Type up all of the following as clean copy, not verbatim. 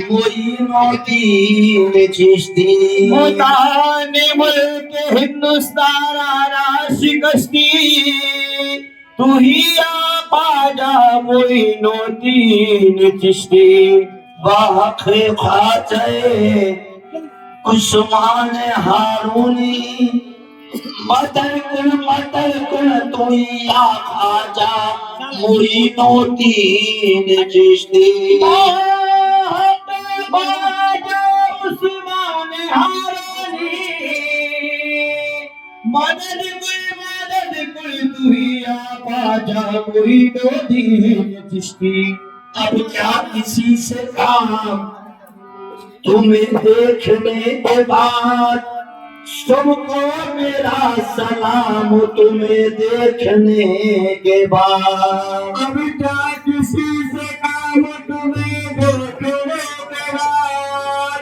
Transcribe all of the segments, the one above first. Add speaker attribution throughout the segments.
Speaker 1: मोइनुद्दीन चिश्ती
Speaker 2: मुताने मुल्क हिंदुस्तान आरा शिकस्ती तू ही ख्वाजा मोइनुद्दीन चिश्ती
Speaker 1: बाखे ख्वाजे उस्मान हारूनी मदर कुल तू ही ख्वाजा मोइनुद्दीन चिश्ती
Speaker 2: ख्वाजा उस्मान हारूनी मदद कुल तू ही ख्वाजा मोइनुद्दीन चिश्ती
Speaker 1: अब क्या किसी से काम तुम्हें देखने के बाद सबको मेरा सलाम तुम्हें देखने के बाद
Speaker 2: अब क्या किसी से काम तुम्हें देखने के बाद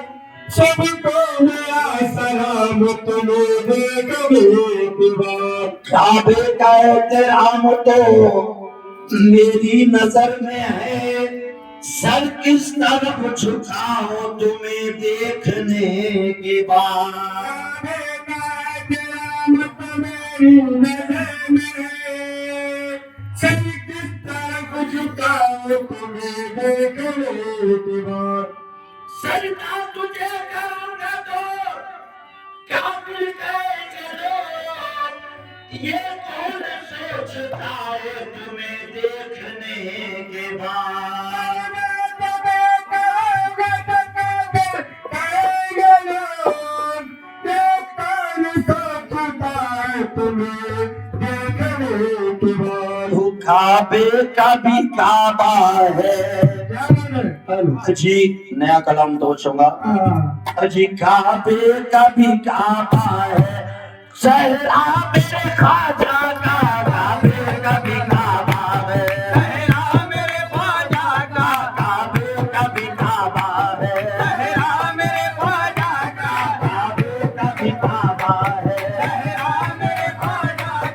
Speaker 2: सबको मेरा सलाम तुम्हें देखने के बाद
Speaker 1: काबे का एहतराम तो मेरी नजर में है सर किस तरफ झुकाओ तुम्हें देखने के बाद
Speaker 2: मेरी नजर में सर किस तरफ झुकाओ तुम्हें देखने के बाद
Speaker 1: सजदा तुझे करूंगा तो काबिल करो ये कौन सोचता है तुम्हें देखने के बाद काबे का भी काबा है जी नया कलाम तो चूंगा जी काबे का भी काबा है सहरा मेरे ख्वाजा का काबे का भी काबा है
Speaker 2: सहरा मेरे ख्वाजा का
Speaker 1: काबे का भी काबा है
Speaker 2: सहरा मेरे ख्वाजा का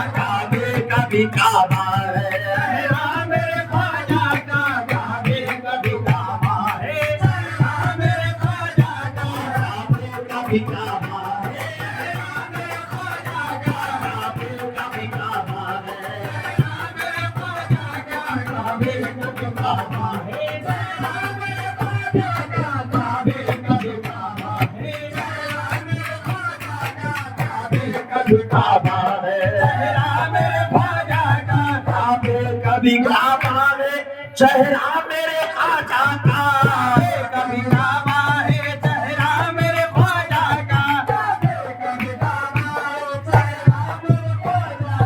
Speaker 1: काबे का भी काबा है
Speaker 2: सहरा मेरे ख्वाजा का
Speaker 1: काबे का भी काबा है
Speaker 2: सहरा मेरे ख्वाजा का
Speaker 1: काबे का भी काबा है
Speaker 2: सहरा मेरे ख्वाजा का
Speaker 1: काबे का भी काबा है
Speaker 2: सहरा मेरे ख्वाजा का
Speaker 1: काबे का भी काबा है
Speaker 2: सहरा मेरे ख्वाजा का
Speaker 1: काबे का भी काबा है
Speaker 2: सहरा मेरे ख्वाजा का
Speaker 1: काबे का भी काबा है
Speaker 2: सहरा मेरे ख्वाजा का
Speaker 1: काबे का भी काबा है
Speaker 2: सहरा मेरे ख्वाजा का
Speaker 1: काबे का भी काबा है
Speaker 2: सहरा मेरे ख्वाजा का
Speaker 1: काबे का भी काबा है चेहरा मेरे ख्वाजा का
Speaker 2: कभी काबा है चेहरा मेरे ख्वाजा का कभी काबा है चेहरा मेरे ख्वाजा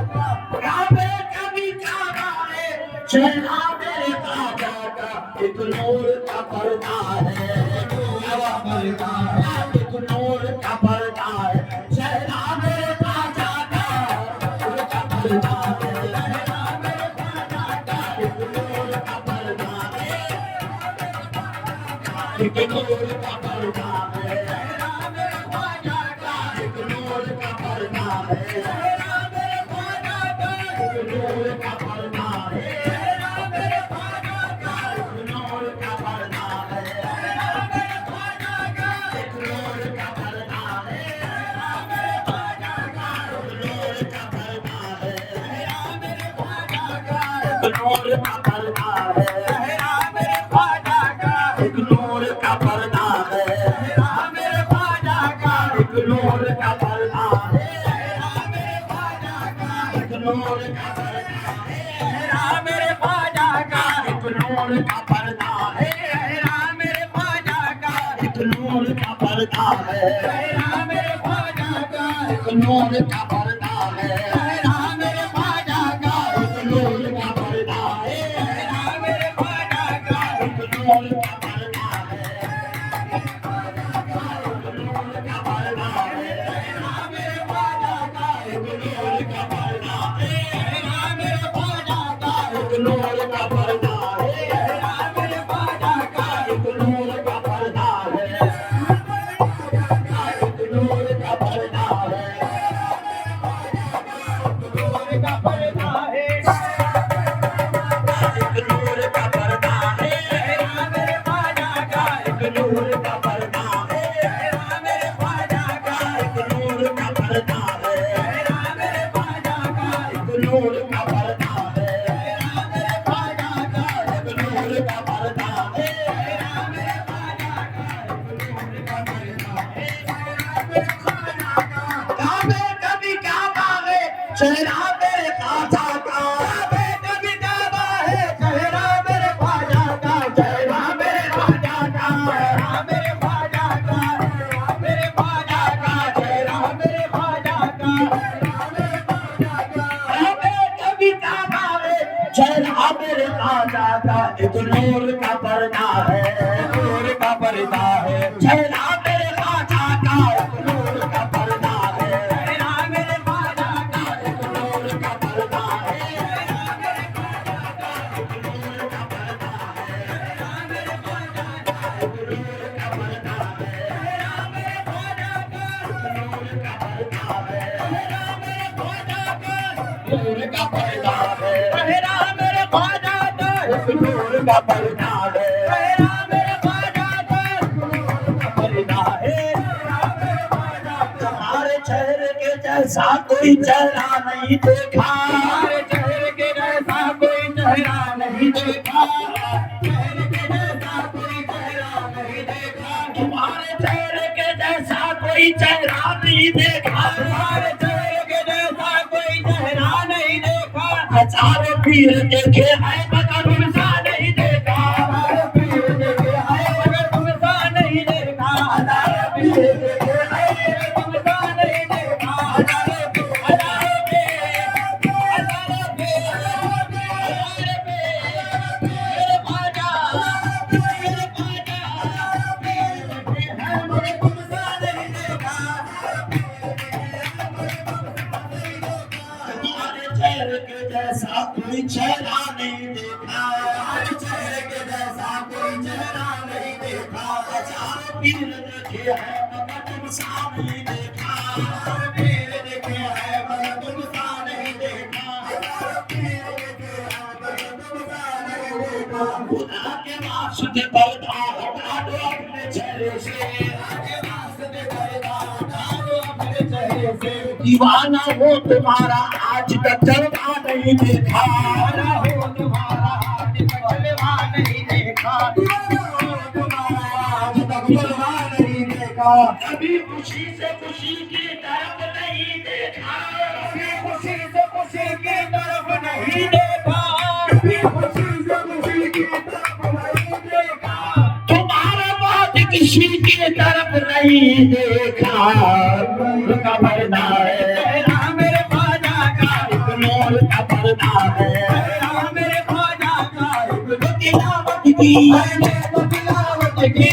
Speaker 2: का
Speaker 1: काबे का भी काबा है चेहरा मेरे ख्वाजा का एक नूर का पर्दा है एक नूर का पर्दा है चेहरा मेरे ख्वाजा का नूर का पर्दा है चेहरा मेरे ख्वाजा का एक नूर का पर्दा है एक नूर का पर्दा है
Speaker 2: चेहरा मेरे ख्वाजा का
Speaker 1: एक नूर का पर्दा है
Speaker 2: चेहरा मेरे ख्वाजा का
Speaker 1: एक नूर का पर्दा है
Speaker 2: चेहरा मेरे ख्वाजा का
Speaker 1: एक नूर का पर्दा है
Speaker 2: चेहरा मेरे ख्वाजा का
Speaker 1: एक नूर का पर्दा है
Speaker 2: चेहरा मेरे ख्वाजा का
Speaker 1: एक नूर का पर्दा है
Speaker 2: चेहरा मेरे ख्वाजा का
Speaker 1: एक नूर का पर्दा है
Speaker 2: चेहरा मेरे ख्वाजा का
Speaker 1: एक नूर का पर्दा है
Speaker 2: चेहरा मेरे ख्वाजा का
Speaker 1: एक नूर का पर्दा है
Speaker 2: चेहरा मेरे ख्वाजा का
Speaker 1: एक नूर का पर्दा है
Speaker 2: चेहरा मेरे ख्वाजा का
Speaker 1: एक नूर का पर्दा है
Speaker 2: चेहरा मेरे ख्वाजा का
Speaker 1: एक नूर का पर्दा है
Speaker 2: चेहरा मेरे ख्वाजा का
Speaker 1: एक नूर का पर्दा है
Speaker 2: चेहरा मेरे ख्वाजा का
Speaker 1: एक नूर का पर्दा है
Speaker 2: चेहरा मेरे ख्वाजा का
Speaker 1: एक नूर का पर्दा है नूर का पर्दा है,
Speaker 2: मेरे ख्वाजा का
Speaker 1: एक नूर का पर्दा है,
Speaker 2: मेरे ख्वाजा का नूर का पर्दा है, मेरे ख्वाजा का
Speaker 1: काबे कभी काबा है चेहरा मेरे ख्वाजा का,
Speaker 2: काबे कभी काबा है चेहरा मेरे ख्वाजा का, चेहरा मेरे ख्वाजा का, चेहरा मेरे ख्वाजा का, मेरे ख्वाजा का, चेहरा मेरे ख्वाजा का, मेरे ख्वाजा का।
Speaker 1: काबे कभी काबा है चेहरा मेरे ख्वाजा का, एक नूर का पर्दा है, नूर का पर्दा है, चेहरा मेरे ख्वाजा का, एक नूर का पर्दा है,
Speaker 2: चेहरा मेरे ख्वाजा का
Speaker 1: एक नूर का पर्दा है,
Speaker 2: चेहरा मेरे ख्वाजा का
Speaker 1: एक नूर का पर्दा है,
Speaker 2: चेहरा मेरे ख्वाजा का
Speaker 1: एक नूर का पर्दा है,
Speaker 2: चेहरा मेरे ख्वाजा का
Speaker 1: नूर का पर्दा है,
Speaker 2: चेहरा मेरे ख्वाजा का
Speaker 1: नूर का पर्दा है,
Speaker 2: चेहरा मेरे ख्वाजा का
Speaker 1: एक नूर का पर्दा है,
Speaker 2: चेहरा मेरे ख्वाजा का
Speaker 1: पर्दा है।
Speaker 2: मेरे ख्वाजा का
Speaker 1: तुम्हारे चेहरे के जैसा कोई चेहरा नहीं देखा,
Speaker 2: तुम्हारे चेहरे के जैसा कोई चेहरा नहीं देखा, चेहरे के जैसा कोई चेहरा नहीं देखा,
Speaker 1: तुम्हारे चेहरे के जैसा कोई चेहरा नहीं देखा,
Speaker 2: तुम्हारे चेहरे के जैसा कोई चेहरा नहीं देखा,
Speaker 1: हजारों पीर देखे हैं मगर उनसा नहीं देखा,
Speaker 2: हमारे पीर देखे हैं मगर तुमसा नहीं देखा, हजारों पीर देखे हैं मगर तुमसा नहीं देखा, हजारों पीर हजारों पीर हजारों पीर हजारों पीर मेरे ख्वाजा मेरे ख्वाजा पीर देखे हैं मगर तुमसा नहीं देखा।
Speaker 1: तुम्हारे चेहरे के जैसा कोई चेहरा नहीं देखा,
Speaker 2: हमारे चेहरे के जैसा कोई चेहरा नहीं देखा,
Speaker 1: हजारों पीर देखे हैं मगर तुमसा नहीं देखा,
Speaker 2: हजारों पीर देखे हैं मगर तुमसा नहीं देखा, हजारों पीर देखे हैं मगर तुमसा नहीं देखा।
Speaker 1: खुदा के वास्ते पर्दा हटा दो अपने चेहरे से,
Speaker 2: आगे वास्ते पर्दा हटा दो अपने चेहरे से,
Speaker 1: दीवाना हो तुम्हारा आज तक जलवा नहीं देखा,
Speaker 2: दीवाना हो तुम्हारा आज तक जलवा नहीं देखा, दीवाना हो तुम्हारा आज तक जलवा नहीं देखा,
Speaker 1: कभी खुशी से खुशी की तरफ नहीं देखा,
Speaker 2: कभी खुशी से खुशी की तरफ नहीं देखा, कभी खुशी से खुशी की तरफ नहीं देखा,
Speaker 1: तुम्हारा बात किसी की तरफ नहीं देखा, नूर का पर्दा है,
Speaker 2: चेहरा मेरे ख्वाजा का
Speaker 1: एक नूर का पर्दा है,
Speaker 2: चेहरा मेरे ख्वाजा का
Speaker 1: तिलावत की
Speaker 2: मैंने तो तिलावत की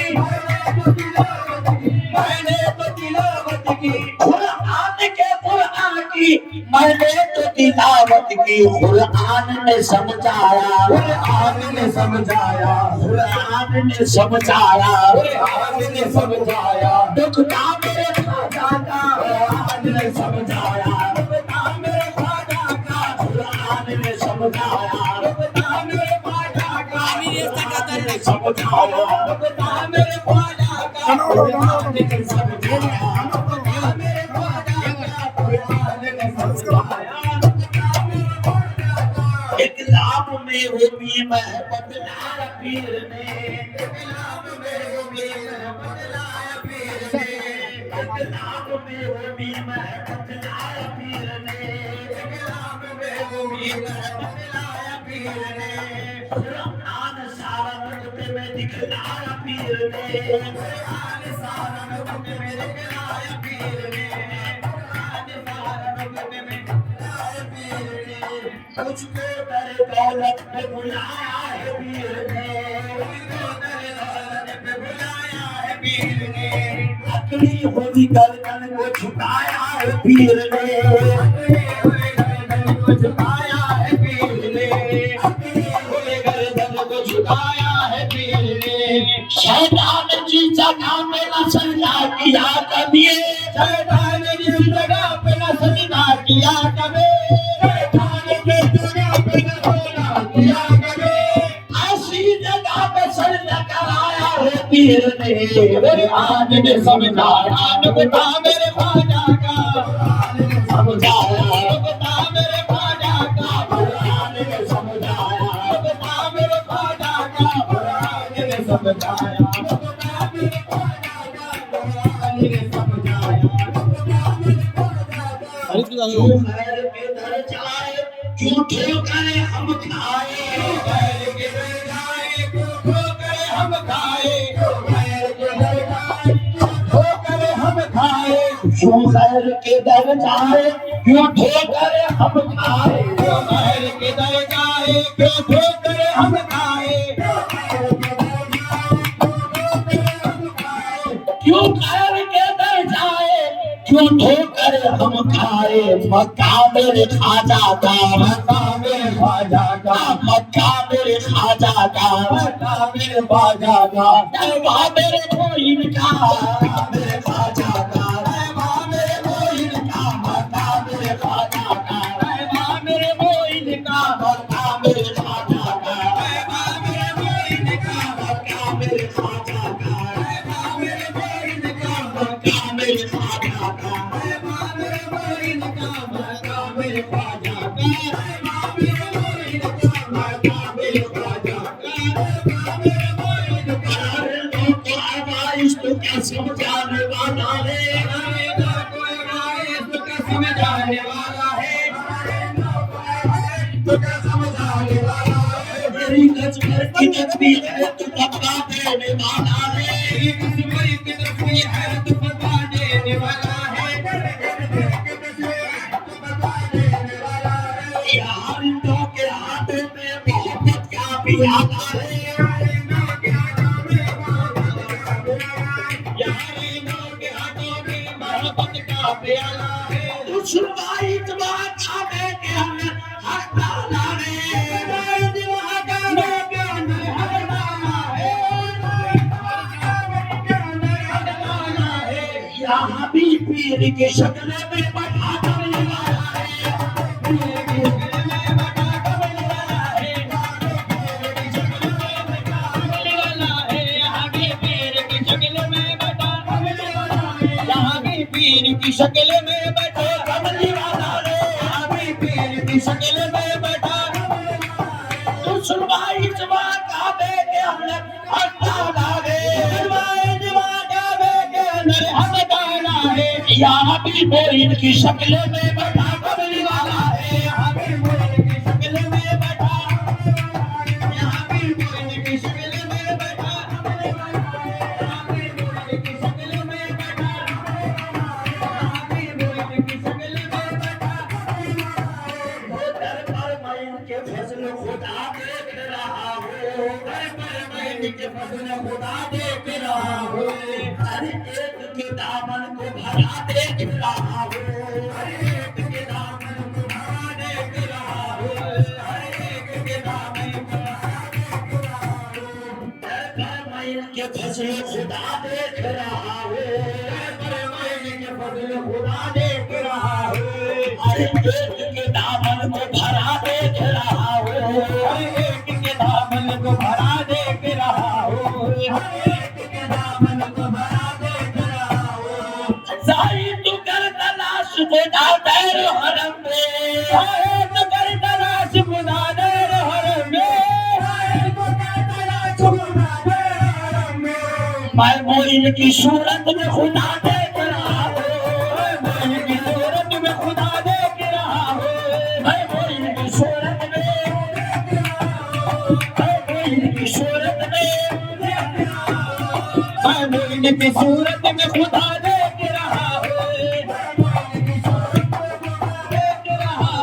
Speaker 2: मैंने तो तिलावत की
Speaker 1: कुरान के कुरान की मैंने तो तिलावत की, कुरान ने समझाया,
Speaker 2: कुरान ने समझाया
Speaker 1: कुरान ने समझाया,
Speaker 2: कुरान ने समझाया
Speaker 1: दुखता मेरे ख्वाजा का, कुरान ने समझाया,
Speaker 2: दुखता मेरे ख्वाजा का
Speaker 1: कुरान ने समझाया,
Speaker 2: दुखता मेरे ख्वाजा का
Speaker 1: समझाया,
Speaker 2: दुखता मेरे ख्वाजा का कुरान ने समझाया दुखता मेरे ख्वाजा का कुरान ने समझाया दुखता मेरे ख्वाजा का
Speaker 1: एक लाभ में वो भी मैं बदलाया पीर ने,
Speaker 2: इलाम में वो भी बदलाया पीर ने
Speaker 1: एक लाभ में वो भी मैं बदलाया पीर ने,
Speaker 2: इलाम में वो भी बदलाया पीर ने
Speaker 1: कुरान सारा मुझे में दिखलाया पीर ने,
Speaker 2: कुरान सारा मुझ में दिखलाया पीर ने कुरान सारा मुझ में दिखलाया पीर ने
Speaker 1: मुझको दर दौलत पे बुलाया है पीर ने,
Speaker 2: मुझको दर दौलत पे बुलाया है पीर ने
Speaker 1: अकली हुई गर्दन को झुकाया है पीर ने,
Speaker 2: अपने हुए गर्दन को झुकाया है पीर ने अपने हुए गर्दन को झुकाया है पीर ने
Speaker 1: शैतान की जगह में न सजदा किया कभी,
Speaker 2: शैतान जिस जगह पे न सजदा किया कभी शैतान जिस जगह पे न सजदा किया कभी
Speaker 1: ऐसी जगह पे सजदा कराया है पीर ने,
Speaker 2: कुरान ने समझाया नुकता मेरे ख्वाजा का
Speaker 1: समझाया,
Speaker 2: नुकता मेरे ख्वाजा समझाया
Speaker 1: क्यों खैर के दर जाए क्यों ठोकर हम खाए
Speaker 2: खैर के दर जाए क्यों ठोकर हम खाए खैर के दर जाए क्यों ठोकर हम खाए
Speaker 1: क्यों खैर के दर जाए क्यों ठोकर हम खाए
Speaker 2: क्यों खैर के दर जाए क्यों ठोकर हम खाए
Speaker 1: क्यों खैर के दर जाए क्यों ठोकर हम खाए मक्का मेरे खाजा का
Speaker 2: मक्का मेरे ख्वाजा का
Speaker 1: मक्का मेरे खाजा का
Speaker 2: मक्का मेरे ख्वाजा का
Speaker 1: दरबार मेरे मोइन का मेरे खाजा का
Speaker 2: दरबार मेरे मोइन का
Speaker 1: मक्का मेरे खाजा का
Speaker 2: दरबार मेरे मोइन का
Speaker 1: मक्का मेरे खाजा का
Speaker 2: दरबार मेरे मोइन का
Speaker 1: मक्का मेरे खाजा का
Speaker 2: दरबार मेरे मोइन का
Speaker 1: मक्का मेरे खाजा का
Speaker 2: दरबार मेरे मोइन का मक्का मेरे ख्वाजा का दरबार मेरे मोइन का मक्का मेरे ख्वाजा का दरबार मेरे मोइन का
Speaker 1: तो आवाज़ तो क्या समझाने वाला है
Speaker 2: समझाने वाला है तो क्या समझाने वाला है
Speaker 1: मेरी कश्मीर की तस्वीर है तो बता देने वाला है
Speaker 2: तेरी कश्मीर की तस्वीर है तो बता देने वाला है
Speaker 1: यार इंदों के हाथ में मोहब्बत का प्याला है
Speaker 2: यार इंदों के हाथों में मोहब्बत का प्याला है
Speaker 1: सुनवाई जवाब खाने के हमें हक डाला है यहाँ भी पीर की शक्ल में बैठा करने वाला है
Speaker 2: पीर की शक्ल में बैठा कमली वाला रे अभी पीर की शक्ल में बैठा
Speaker 1: तो सुनवाई जवाब खाने के हमें हक डाला है यहाँ भी पीर की शक्ल में बैठा कमली वाला है
Speaker 2: यहाँ भी पीर की शक्ल में बैठा यहाँ भी पीर की शक्ल में बैठा यहाँ भी पीर की शक्ल में बैठा
Speaker 1: के फजल खुदा देख रहा हो के फजल खुदा देख रहा हो हर एक के दामन को भरा देख रहा हो हर एक के दामन को भरा देख रहा हो हर एक के दामन को के फजल खुदा देख रहा हो के फजल खुदा देख रहा हो हर एक के दामन को भरा देख रहा हो
Speaker 2: हर एक के दामन को भरा देख रहा हो हर एक के दामन को भरा देख रहा हो
Speaker 1: साई तू कर तलाश खुदा तेर हरम में
Speaker 2: साई तू कर तलाश खुदा तेर हरम में साई तू कर तलाश खुदा तेर हरम में
Speaker 1: मैं मोइन की सूरत में खुदा देख रहा हूँ
Speaker 2: मोइन की सूरत में खुदा देख रहा हो
Speaker 1: मैं मोइन की सूरत में मैं मोइन की सूरत में
Speaker 2: मैं मोइन की सूरत में खुदा देख रहा हो देख रहा हो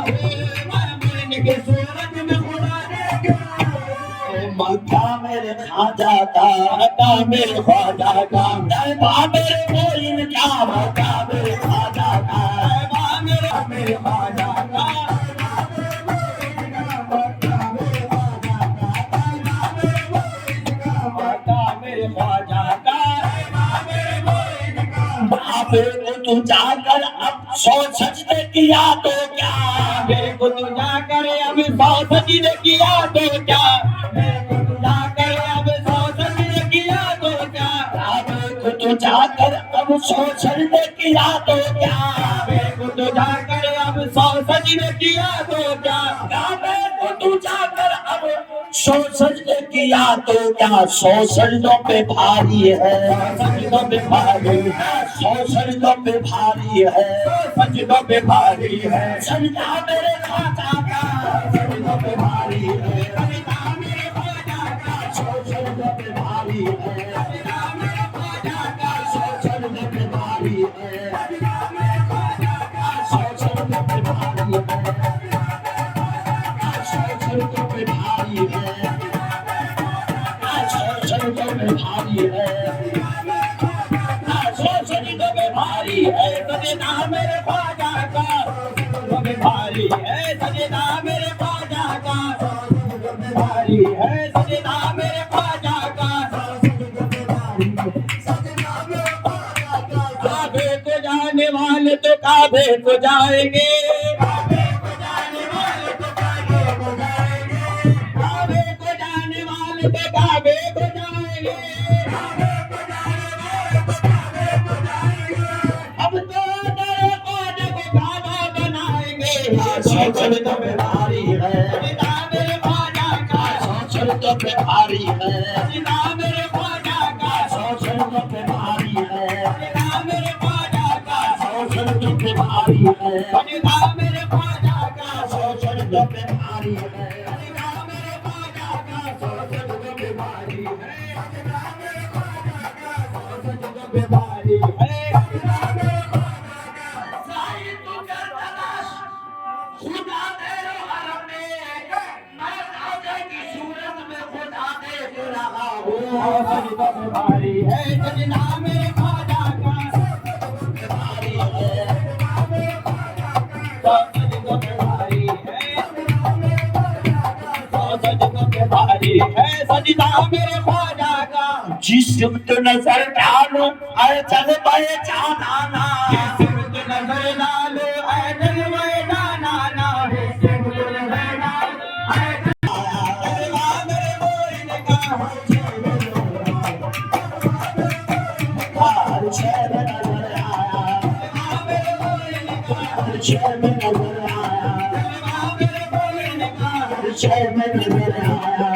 Speaker 2: मैं मोइन की सूरत में खुदा देख रहा हो
Speaker 1: मक्का मेरे खाजा का मक्का मेरे ख्वाजा का दरबार मेरे मोइन का मक्का मेरे खाजा का
Speaker 2: दरबार मेरे ख्वाजा का मक्का मेरे ख्वाजा का
Speaker 1: बाबे को तू जाकर अब 100 सजदे किया तो क्या
Speaker 2: मेरे को तू जाकर अब 100 सजदे किया तो क्या मेरे को तू जाकर अब 100 सजदे किया तो क्या
Speaker 1: बाबे को तू जाकर अब 100 सजदे किया तो क्या
Speaker 2: मेरे को तू जाकर अब 100 सजदे किया तो क्या
Speaker 1: बाबे को तू जाकर अब सौ सजदे किया तो क्या 100 सजदों पे भारी है, सजदों पे भारी है, 100 सजदों पे भारी है, सजदों पे भारी है, सजदा मेरे ख्वाजा का सजदों पे भारी है, सजदा मेरे ख्वाजा का 100 सजदों पे भारी है, सजदा मेरे ख्वाजा का 100 सजदों पे भारी है, सजदा मेरे ख्वाजा का 100 सजदों पे भारी है, 100 सजदों पे भारी है, 100 सजदों पे भारी है, 100 सजदों पे भारी है, सजदा मेरे ख्वाजा का सजदों पे भारी है, सजदा मेरे ख्वाजा का सजदों पे भारी है, सजदा मेरे ख्वाजा का सजदों पे भारी है, सजदा मेरे ख्वाजा का। काबे को जाने वाले तो काबे को जाएंगे, काबे को जाने वाले तो काबे को जाएंगे, काबे को जाने वाले तो काबे को जाएंगे, काबे को जाने वाले तो काबे को जाएंगे। अब तो तेरे ख्वाजा को काबा बनाएंगे, 100 सजदों पे भारी है, सजदा मेरे ख्वाजा का 100 सजदों पे भारी है, सजदा मेरे ख्वाजा का 100 सजदों पे भारी है, सजदा मेरे ख्वाजा का 100 सजदों पे भारी है, सजदा मेरे ख्वाजा का 100 सजदों पे भारी है, सजदा मेरे ख्वाजा का 100 सजदों पे भारी है, सजदा मेरे ख्वाजा का 100 सजदों पे भारी है, सजदा मेरे ख्वाजा का। साईं तू कर तलाश खुदा तेरे हरम में, मैं ख्वाजा की सूरत में खुदा देख रहा हूँ, सजदों पे भारी है, सजदा मेरे ख्वाजा का सजदों पे भारी है, सजदा मेरे ख्वाजा का सजदों पे भारी है, सजदा मेरे ख्वाजा का सजदों पे भारी है, सजदा मेरे ख्वाजा का। जिस्म तो नजर डालो ऐ जलवे जानाना, जिस्म तो नजर डालो ऐ जलवे जानाना, जिस्म तो नजर डालो ऐ जलवा मेरे मोइन का हर शय में नजर आया, जलवा मेरे मोइन का हर शय में नजर आया, जलवा मेरे मोइन का हर शय में नजर आया,